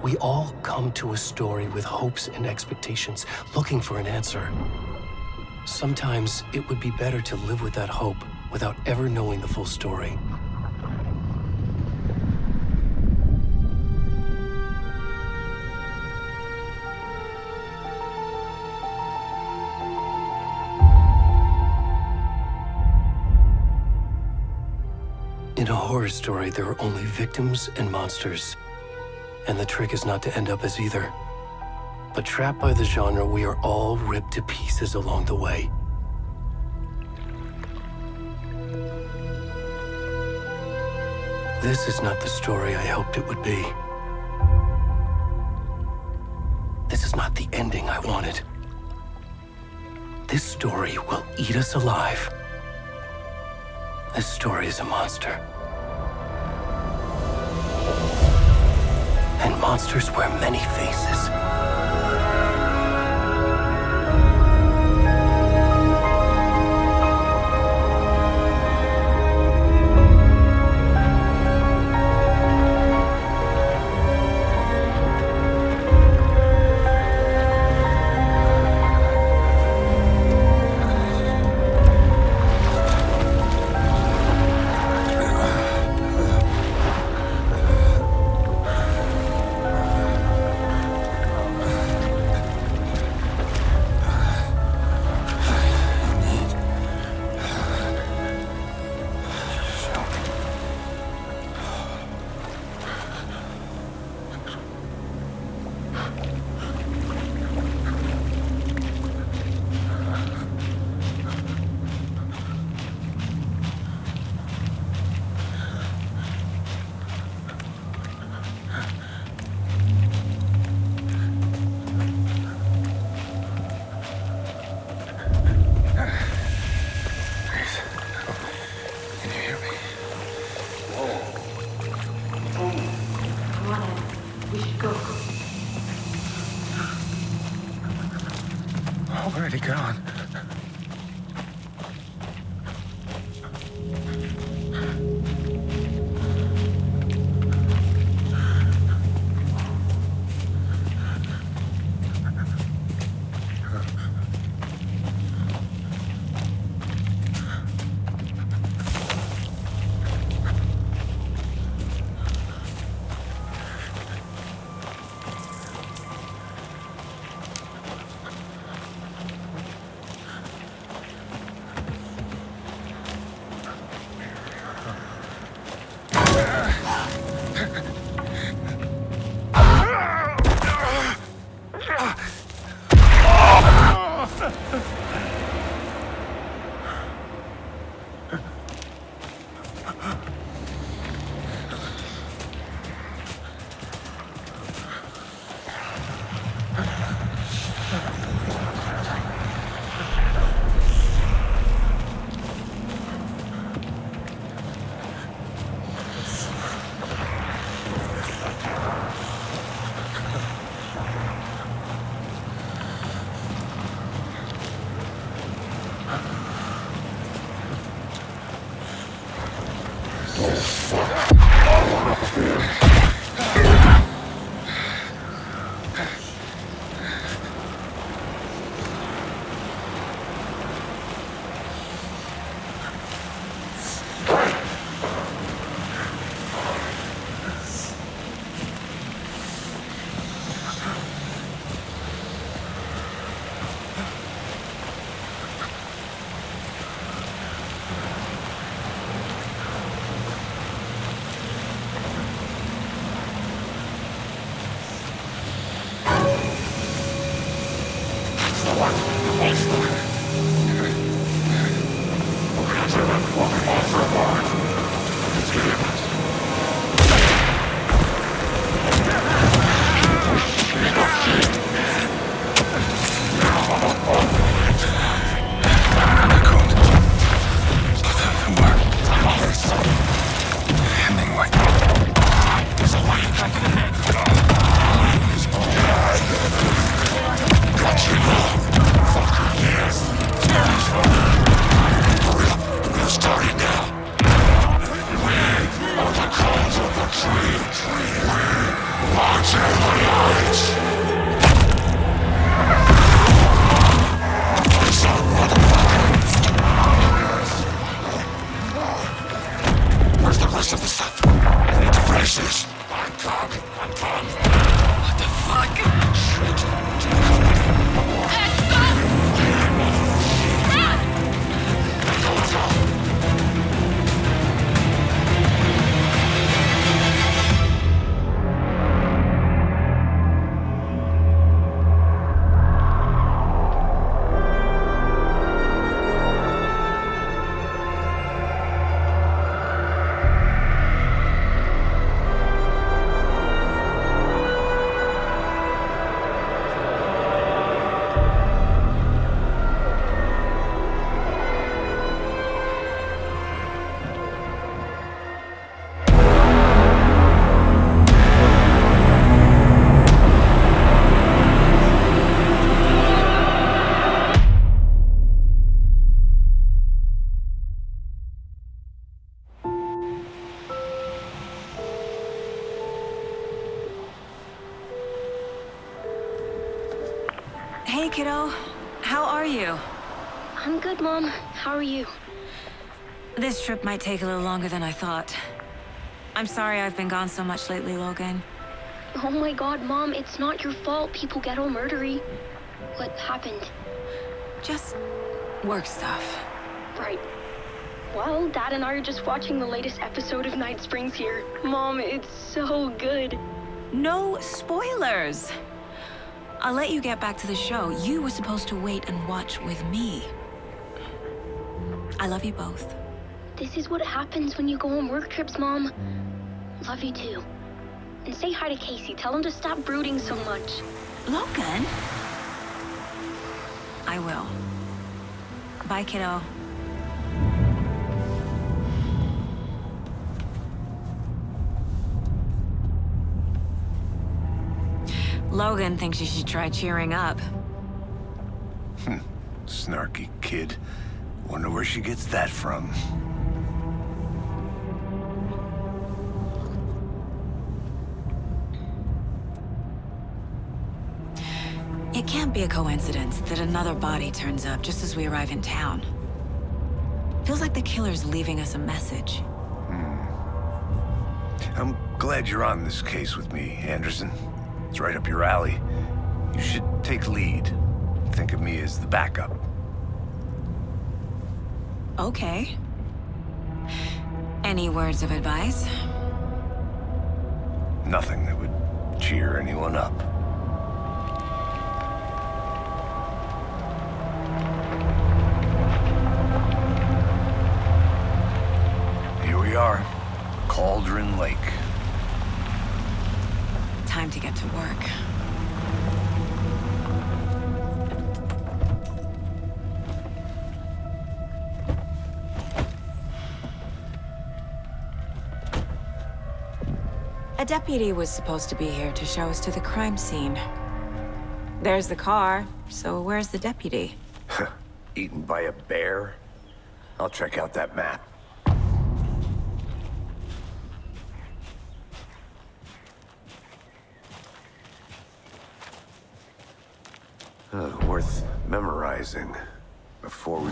We all come to a story with hopes and expectations, looking for an answer. Sometimes it would be better to live with that hope without ever knowing the full story. In a horror story, there are only victims and monsters. And the trick is not to end up as either. But trapped by the genre, we are all ripped to pieces along the way. This is not the story I hoped it would be. This is not the ending I wanted. This story will eat us alive. This story is a monster. And monsters wear many faces. Where'd he gone? This is my gun. What the fuck? Hey, kiddo. How are you? I'm good, Mom. How are you? This trip might take a little longer than I thought. I'm sorry I've been gone so much lately, Logan. Oh my god, Mom, it's not your fault people get all murdery. What happened? Just work stuff. Right. Well, Dad and I are just watching the latest episode of Night Springs here. Mom, it's so good. No spoilers! I'll let you get back to the show. You were supposed to wait and watch with me. I love you both. This is what happens when you go on work trips, Mom. Love you too. And say hi to Casey. Tell him to stop brooding so much. Logan? I will. Bye, kiddo. Logan thinks you should try cheering up. Snarky kid. Wonder where she gets that from. It can't be a coincidence that another body turns up just as we arrive in town. Feels like the killer's leaving us a message. I'm glad you're on this case with me, Anderson. It's right up your alley. You should take lead. Think of me as the backup. Okay. Any words of advice? Nothing that would cheer anyone up. Here we are, Cauldron Lake. Time to get to work. A deputy was supposed to be here to show us to the crime scene. There's the car, so where's the deputy? Eaten by a bear? I'll check out that map. Worth memorizing before we...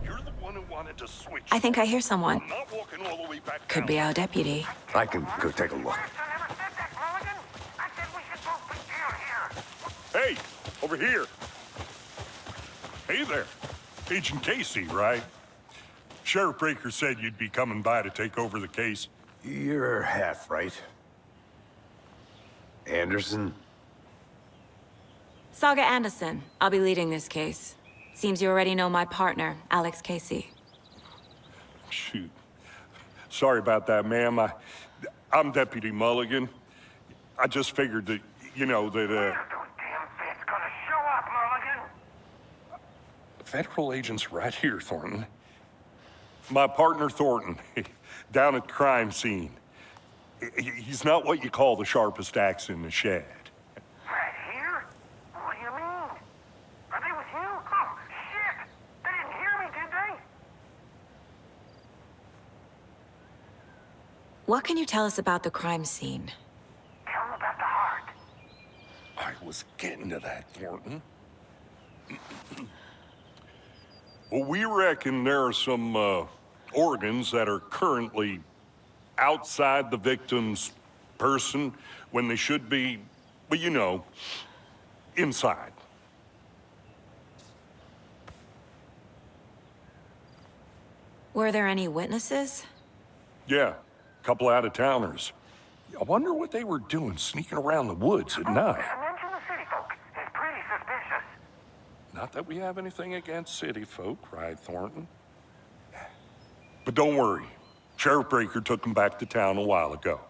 You're the one who wanted to switch. I think I hear someone. I'm not walking all the way back Could down. be our deputy. I can go take a look. Hey, over here. Hey there. Agent Casey, right? Sheriff Breaker said you'd be coming by to take over the case. You're half right. Anderson? Saga Anderson. I'll be leading this case. Seems you already know my partner, Alex Casey. Shoot. Sorry about that, ma'am. I'm Deputy Mulligan. I just figured that, you know, that, Those damn feds gonna show up, Mulligan. federal agent's right here, Thornton. My partner, Thornton, down at the crime scene. He's not what you call the sharpest axe in the shed. Right here? What do you mean? Are they with you? Oh, shit! They didn't hear me, did they? What can you tell us about the crime scene? Tell them about the heart. I was getting to that, Thornton. Well, we reckon there are some organs that are currently outside the victim's person when they should be, well, you know, inside. Were there any witnesses? Yeah, a couple out-of-towners. I wonder what they were doing sneaking around the woods at night. Mention the city folk. It's pretty suspicious. Not that we have anything against city folk, cried Thornton. But don't worry. Sheriff Breaker took them back to town a while ago.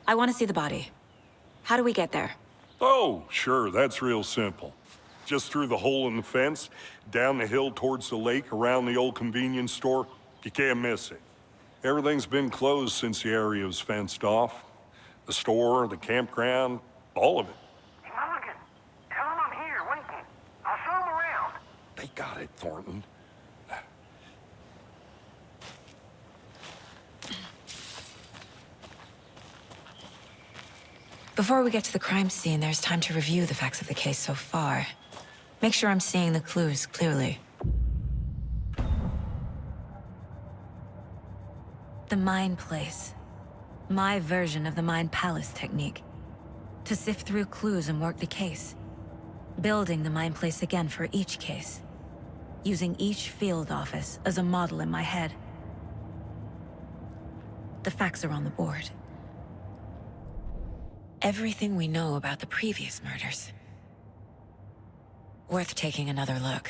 I want to see the body. How do we get there? Oh, sure, that's real simple. Just through the hole in the fence, down the hill towards the lake, around the old convenience store. You can't miss it. Everything's been closed since the area was fenced off. The store, the campground, all of it. Mulligan, tell him I'm here waiting. I'll show him around. They got it, Thornton. Before we get to the crime scene, there's time to review the facts of the case so far. Make sure I'm seeing the clues clearly. The Mind Place. My version of the Mind Palace technique. To sift through clues and work the case. Building the Mind Place again for each case. Using each field office as a model in my head. The facts are on the board. Everything we know about the previous murders. Worth taking another look.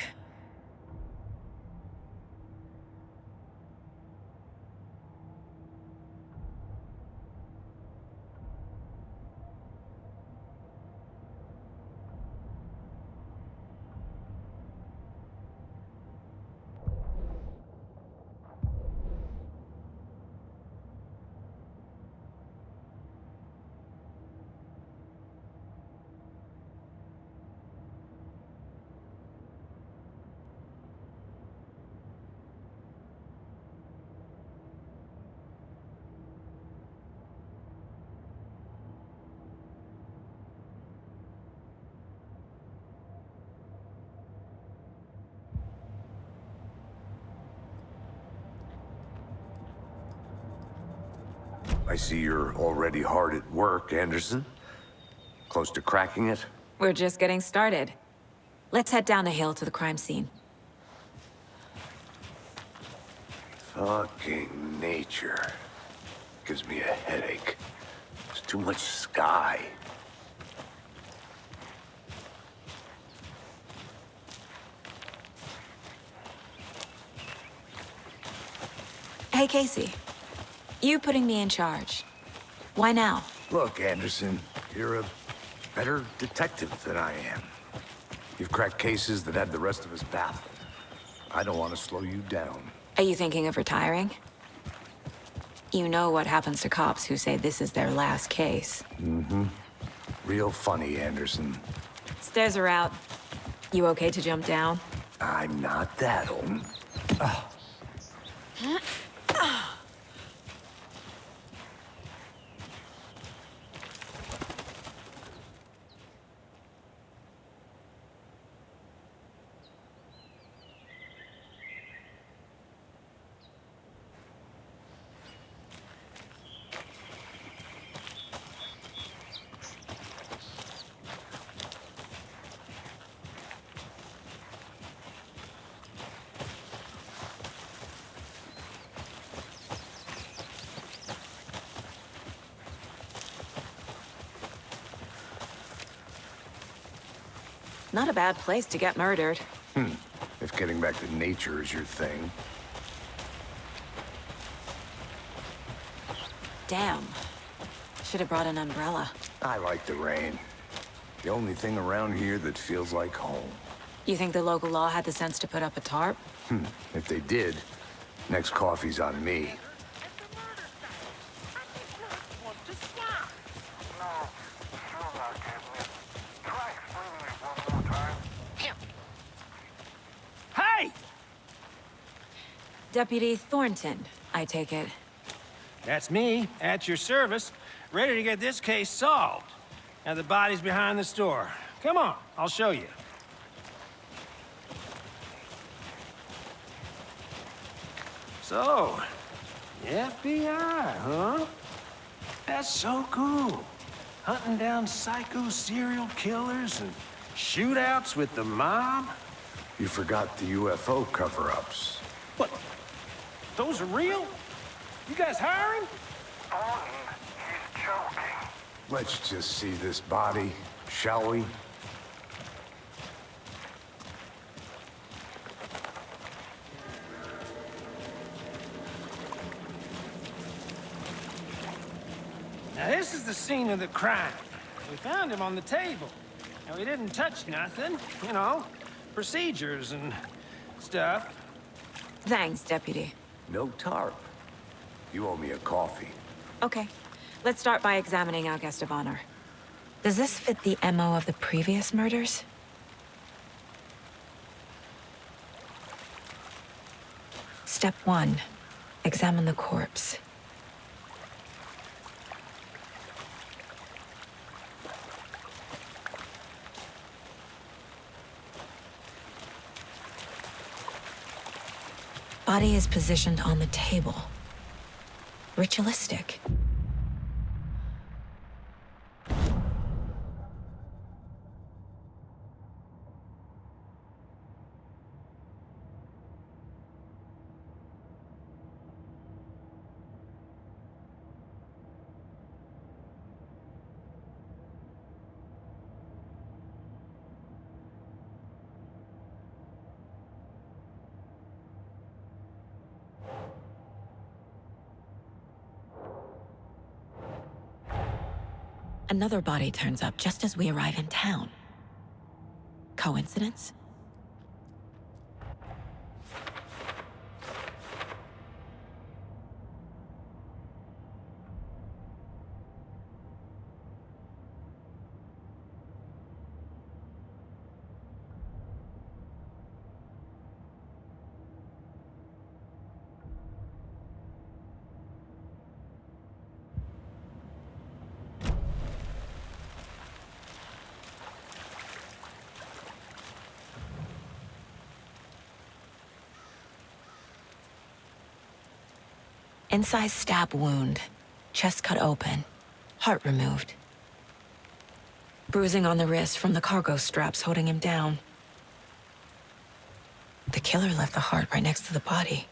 I see you're already hard at work, Anderson. Close to cracking it? We're just getting started. Let's head down the hill to the crime scene. Fucking nature. Gives me a headache. There's too much sky. Hey, Casey. You putting me in charge. Why now? Look, Anderson, you're a better detective than I am. You've cracked cases that had the rest of us baffled. I don't want to slow you down. Are you thinking of retiring? You know what happens to cops who say this is their last case. Mm-hmm. Real funny, Anderson. Stairs are out. You okay to jump down? I'm not that old. Not a bad place to get murdered. If getting back to nature is your thing. Damn. Should have brought an umbrella. I like the rain. The only thing around here that feels like home. You think the local law had the sense to put up a tarp? If they did, next coffee's on me. Hey! Deputy Thornton, I take it. That's me, at your service, ready to get this case solved. Now the body's behind the store. Come on, I'll show you. So, the FBI, huh? That's so cool. Hunting down psycho serial killers and shootouts with the mob. You forgot the UFO cover-ups. What? Those are real? You guys hiring? Thornton, he's joking. Let's just see this body, shall we? Now this is the scene of the crime. We found him on the table. Now he didn't touch nothing, you know, procedures and stuff. Thanks, Deputy. No tarp. You owe me a coffee. Okay, let's start by examining our guest of honor. Does this fit the MO of the previous murders? Step 1, examine the corpse. Body is positioned on the table. Ritualistic. Another body turns up just as we arrive in town. Coincidence? Incised stab wound, chest cut open, heart removed. Bruising on the wrist from the cargo straps holding him down. The killer left the heart right next to the body.